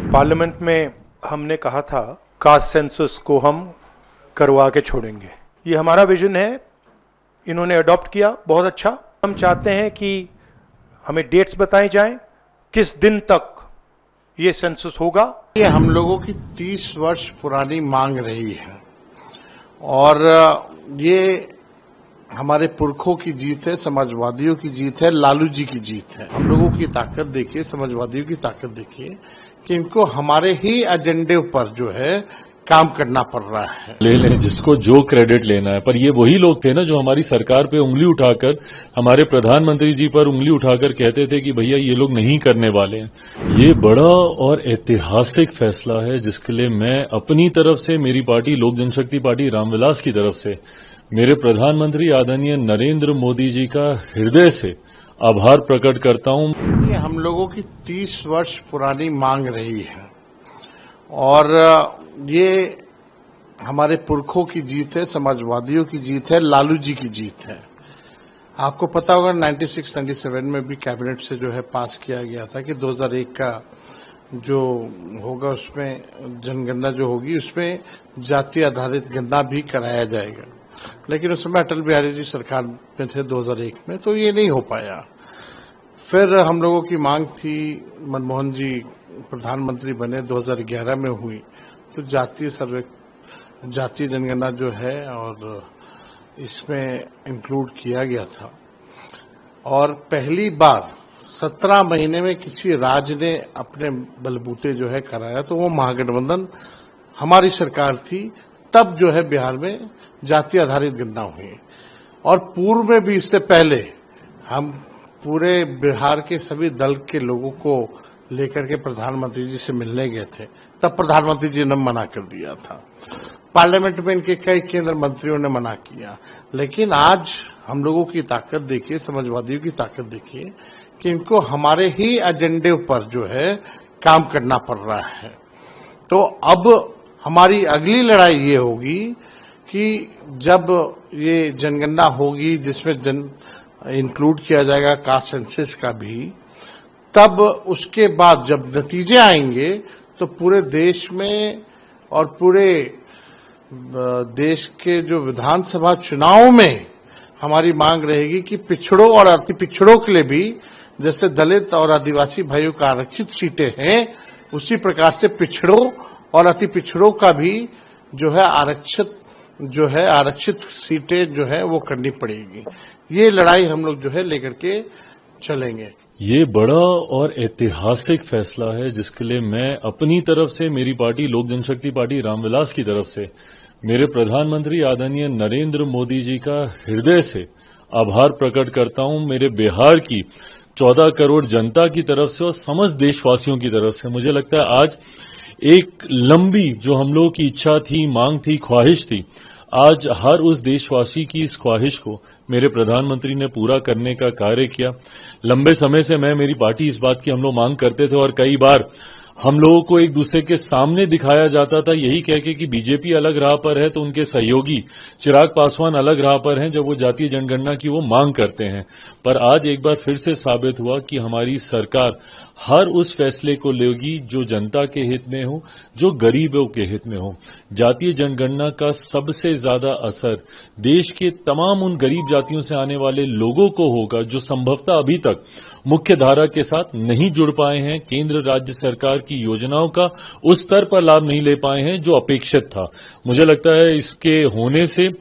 Parliament में हमने कहा था कास्ट सेंसस को हम करवा के छोड़ेंगे। ये हमारा विजन है, इन्होंने अडॉप्ट किया, बहुत अच्छा। हम चाहते हैं कि हमें डेट्स बताई जाएं, किस दिन तक ये सेंसस होगा। ये हम लोगों की 30 वर्ष पुरानी मांग रही है और ये हमारे पुरखों की जीत है, समाजवादियों की जीत है, लालू जी की जीत है। हम लोगों की ताकत देखिए, समाजवादियों की ताकत देखिए कि इनको हमारे ही एजेंडे पर जो है काम करना पड़ रहा है। ले लें जिसको जो क्रेडिट लेना है, पर ये वही लोग थे ना जो हमारी सरकार पे उंगली उठाकर, हमारे प्रधानमंत्री जी पर उंगली उठाकर कहते थे कि भैया ये लोग नहीं करने वाले हैं। ये बड़ा और ऐतिहासिक फैसला है जिसके लिए मैं अपनी तरफ से, मेरी पार्टी लोक जनशक्ति पार्टी रामविलास की तरफ से, मेरे प्रधानमंत्री आदरणीय नरेंद्र मोदी जी का हृदय से आभार प्रकट करता हूं। ये हम लोगों की 30 वर्ष पुरानी मांग रही है और ये हमारे पुरखों की जीत है, समाजवादियों की जीत है, लालू जी की जीत है। आपको पता होगा 96-97 में भी कैबिनेट से जो है पास किया गया था कि 2001 का जो होगा उसमें जनगणना जो होगी उसमें जाति आधारित गणना भी कराया जाएगा, लेकिन उस समय अटल बिहारी जी सरकार में थे 2001 में, तो ये नहीं हो पाया। फिर हम लोगों की मांग थी, मनमोहन जी प्रधानमंत्री बने 2011 में हुई, तो जातीय जनगणना जो है और इसमें इंक्लूड किया गया था और पहली बार 17 महीने में किसी राज्य ने अपने बलबूते जो है कराया, तो वो महागठबंधन हमारी सरकार थी। तब जो है बिहार में जाति आधारित गणना हुई और पूर्व में भी इससे पहले हम पूरे बिहार के सभी दल के लोगों को लेकर के प्रधानमंत्री जी से मिलने गए थे। तब प्रधानमंत्री जी ने मना कर दिया था, पार्लियामेंट में इनके कई केंद्र मंत्रियों ने मना किया, लेकिन आज हम लोगों की ताकत देखिए, समाजवादियों की ताकत देखिए कि इनको हमारे ही एजेंडे पर जो है काम करना पड़ रहा है। तो अब हमारी अगली लड़ाई ये होगी कि जब ये जनगणना होगी जिसमें इंक्लूड किया जाएगा कास्ट सेंसस का भी, तब उसके बाद जब नतीजे आएंगे तो पूरे देश में और पूरे देश के जो विधानसभा चुनाव में हमारी मांग रहेगी कि पिछड़ों और अति पिछड़ों के लिए भी, जैसे दलित और आदिवासी भाइयों का आरक्षित सीटें हैं, उसी प्रकार से पिछड़ों और अति पिछड़ों का भी जो है आरक्षित सीटें जो है वो करनी पड़ेगी। ये लड़ाई हम लोग जो है लेकर के चलेंगे। ये बड़ा और ऐतिहासिक फैसला है जिसके लिए मैं अपनी तरफ से, मेरी पार्टी लोक जनशक्ति पार्टी रामविलास की तरफ से, मेरे प्रधानमंत्री आदरणीय नरेंद्र मोदी जी का हृदय से आभार प्रकट करता हूं। मेरे बिहार की 14 करोड़ जनता की तरफ से और समस्त देशवासियों की तरफ से। मुझे लगता है आज एक लंबी जो हम लोगों की इच्छा थी, मांग थी, ख्वाहिश थी, आज हर उस देशवासी की इस ख्वाहिश को मेरे प्रधानमंत्री ने पूरा करने का कार्य किया। लंबे समय से मेरी पार्टी इस बात की हम लोग मांग करते थे और कई बार हम लोगों को एक दूसरे के सामने दिखाया जाता था यही कह के कि बीजेपी अलग राह पर है तो उनके सहयोगी चिराग पासवान अलग राह पर हैं जब वो जातीय जनगणना की वो मांग करते हैं। पर आज एक बार फिर से साबित हुआ कि हमारी सरकार हर उस फैसले को लेगी जो जनता के हित में हो, जो गरीबों के हित में हो। जातीय जनगणना का सबसे ज्यादा असर देश के तमाम उन गरीब जातियों से आने वाले लोगों को होगा जो संभवतः अभी तक मुख्य धारा के साथ नहीं जुड़ पाए हैं, केंद्र राज्य सरकार की योजनाओं का उस स्तर पर लाभ नहीं ले पाए हैं जो अपेक्षित था। मुझे लगता है इसके होने से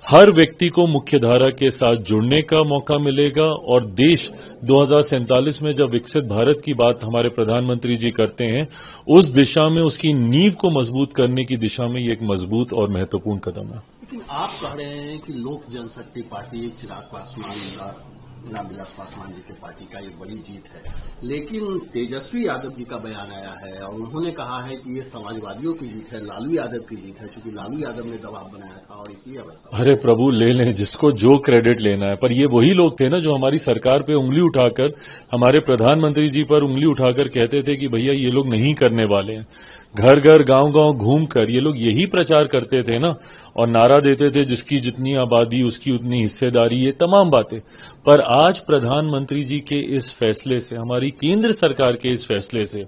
हर व्यक्ति को मुख्य धारा के साथ जुड़ने का मौका मिलेगा और देश 2047 में जब विकसित भारत की बात हमारे प्रधानमंत्री जी करते हैं, उस दिशा में, उसकी नींव को मजबूत करने की दिशा में ये एक मजबूत और महत्वपूर्ण कदम है। लेकिन आप कह रहे हैं कि लोक जनशक्ति पार्टी चिराग पासवान, रामविलास पासवान जी की पार्टी का एक बड़ी जीत है, लेकिन तेजस्वी यादव जी का बयान आया है और उन्होंने कहा है कि ये समाजवादियों की जीत है, लालू यादव की जीत है, क्योंकि लालू यादव ने दबाव बनाया था और इसलिए वैसा। अरे प्रभु, ले लें जिसको जो क्रेडिट लेना है, पर ये वही लोग थे ना जो हमारी सरकार पे उंगली उठाकर, हमारे प्रधानमंत्री जी पर उंगली उठाकर कहते थे कि भैया ये लोग नहीं करने वाले हैं। घर घर गांव गांव घूमकर ये लोग यही प्रचार करते थे ना और नारा देते थे जिसकी जितनी आबादी उसकी उतनी हिस्सेदारी, ये तमाम बातें। पर आज प्रधानमंत्री जी के इस फैसले से, हमारी केंद्र सरकार के इस फैसले से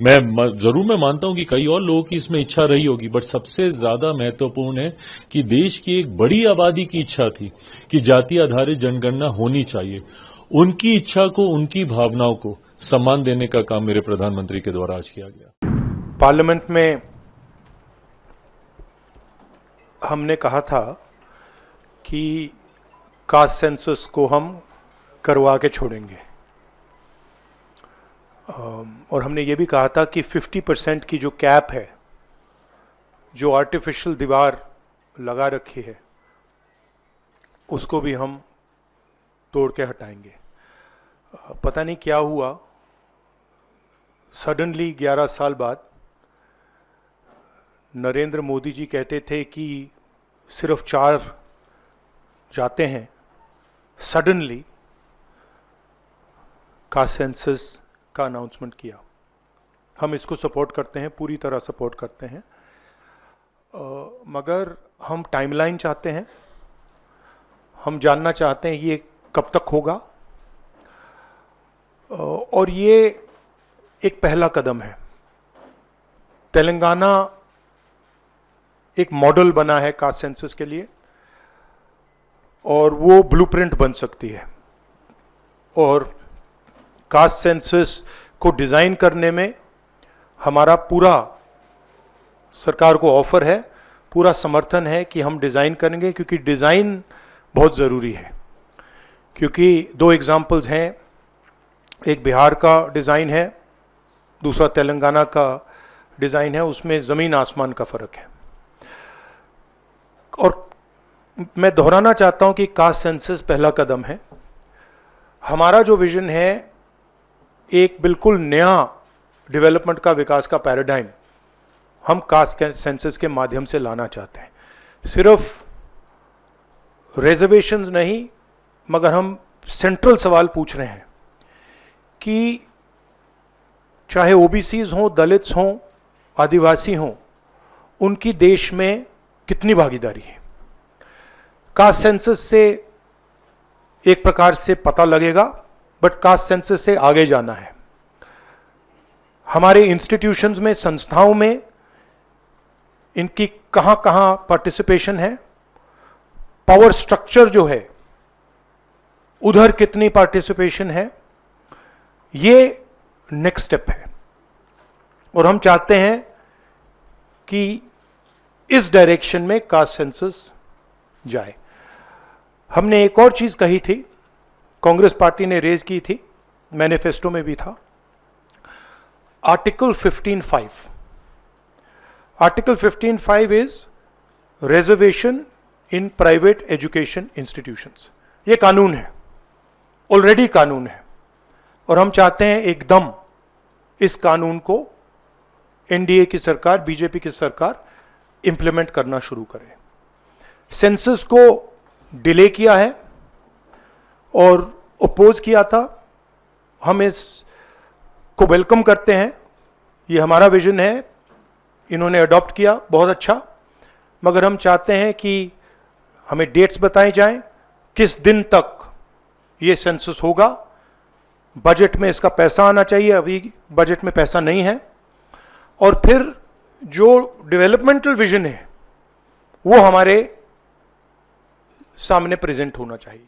जरूर मैं मानता हूं कि कई और लोगों की इसमें इच्छा रही होगी, बट सबसे ज्यादा महत्वपूर्ण है कि देश की एक बड़ी आबादी की इच्छा थी कि जाति आधारित जनगणना होनी चाहिए। उनकी इच्छा को, उनकी भावनाओं को सम्मान देने का काम मेरे प्रधानमंत्री के द्वारा आज किया गया। पार्लियामेंट में हमने कहा था कि कास्ट सेंसस को हम करवा के छोड़ेंगे, और हमने ये भी कहा था कि 50% की जो कैप है, जो आर्टिफिशियल दीवार लगा रखी है, उसको भी हम तोड़ के हटाएंगे। पता नहीं क्या हुआ, सडनली 11 साल बाद नरेंद्र मोदी जी कहते थे कि सिर्फ 4 जाते हैं, सडनली कास्ट सेंसस का अनाउंसमेंट किया। हम इसको सपोर्ट करते हैं, पूरी तरह सपोर्ट करते हैं, मगर हम टाइमलाइन चाहते हैं। हम जानना चाहते हैं ये कब तक होगा, और ये एक पहला कदम है। तेलंगाना एक मॉडल बना है कास्ट सेंसस के लिए, और वो ब्लूप्रिंट बन सकती है। और कास्ट सेंसस को डिजाइन करने में हमारा पूरा सरकार को ऑफर है, पूरा समर्थन है कि हम डिजाइन करेंगे, क्योंकि डिजाइन बहुत जरूरी है। क्योंकि 2 एग्जाम्पल्स हैं, एक बिहार का डिजाइन है, दूसरा तेलंगाना का डिजाइन है, उसमें जमीन आसमान का फर्क है। और मैं दोहराना चाहता हूं कि कास्ट सेंसस पहला कदम है। हमारा जो विजन है, एक बिल्कुल नया डेवलपमेंट का, विकास का पैराडाइम हम कास्ट सेंसस के माध्यम से लाना चाहते हैं। सिर्फ रिजर्वेशंस नहीं, मगर हम सेंट्रल सवाल पूछ रहे हैं कि चाहे ओबीसीज हों, दलित्स हों, आदिवासी हों, उनकी देश में कितनी भागीदारी है। कास्ट सेंसस से एक प्रकार से पता लगेगा, बट कास्ट सेंसस से आगे जाना है। हमारे इंस्टीट्यूशंस में, संस्थाओं में इनकी कहां कहां पार्टिसिपेशन है, पावर स्ट्रक्चर जो है उधर कितनी पार्टिसिपेशन है, ये नेक्स्ट स्टेप है। और हम चाहते हैं कि इस डायरेक्शन में कास्ट सेंसस जाए। हमने एक और चीज कही थी, कांग्रेस पार्टी ने रेज की थी, मैनिफेस्टो में भी था, article 15(5). Article 15(5) is reservation in private education institutions. ये कानून है, ऑलरेडी कानून है, और हम चाहते हैं एकदम इस कानून को एनडीए की सरकार, बीजेपी की सरकार इंप्लीमेंट करना शुरू करे। सेंसस को डिले किया है और अपोज किया था, हम इसको वेलकम करते हैं। ये हमारा विजन है, इन्होंने अडॉप्ट किया, बहुत अच्छा, मगर हम चाहते हैं कि हमें डेट्स बताई जाएं, किस दिन तक ये सेंसस होगा, बजट में इसका पैसा आना चाहिए, अभी बजट में पैसा नहीं है, और फिर जो डेवलपमेंटल विजन है वो हमारे सामने प्रेजेंट होना चाहिए।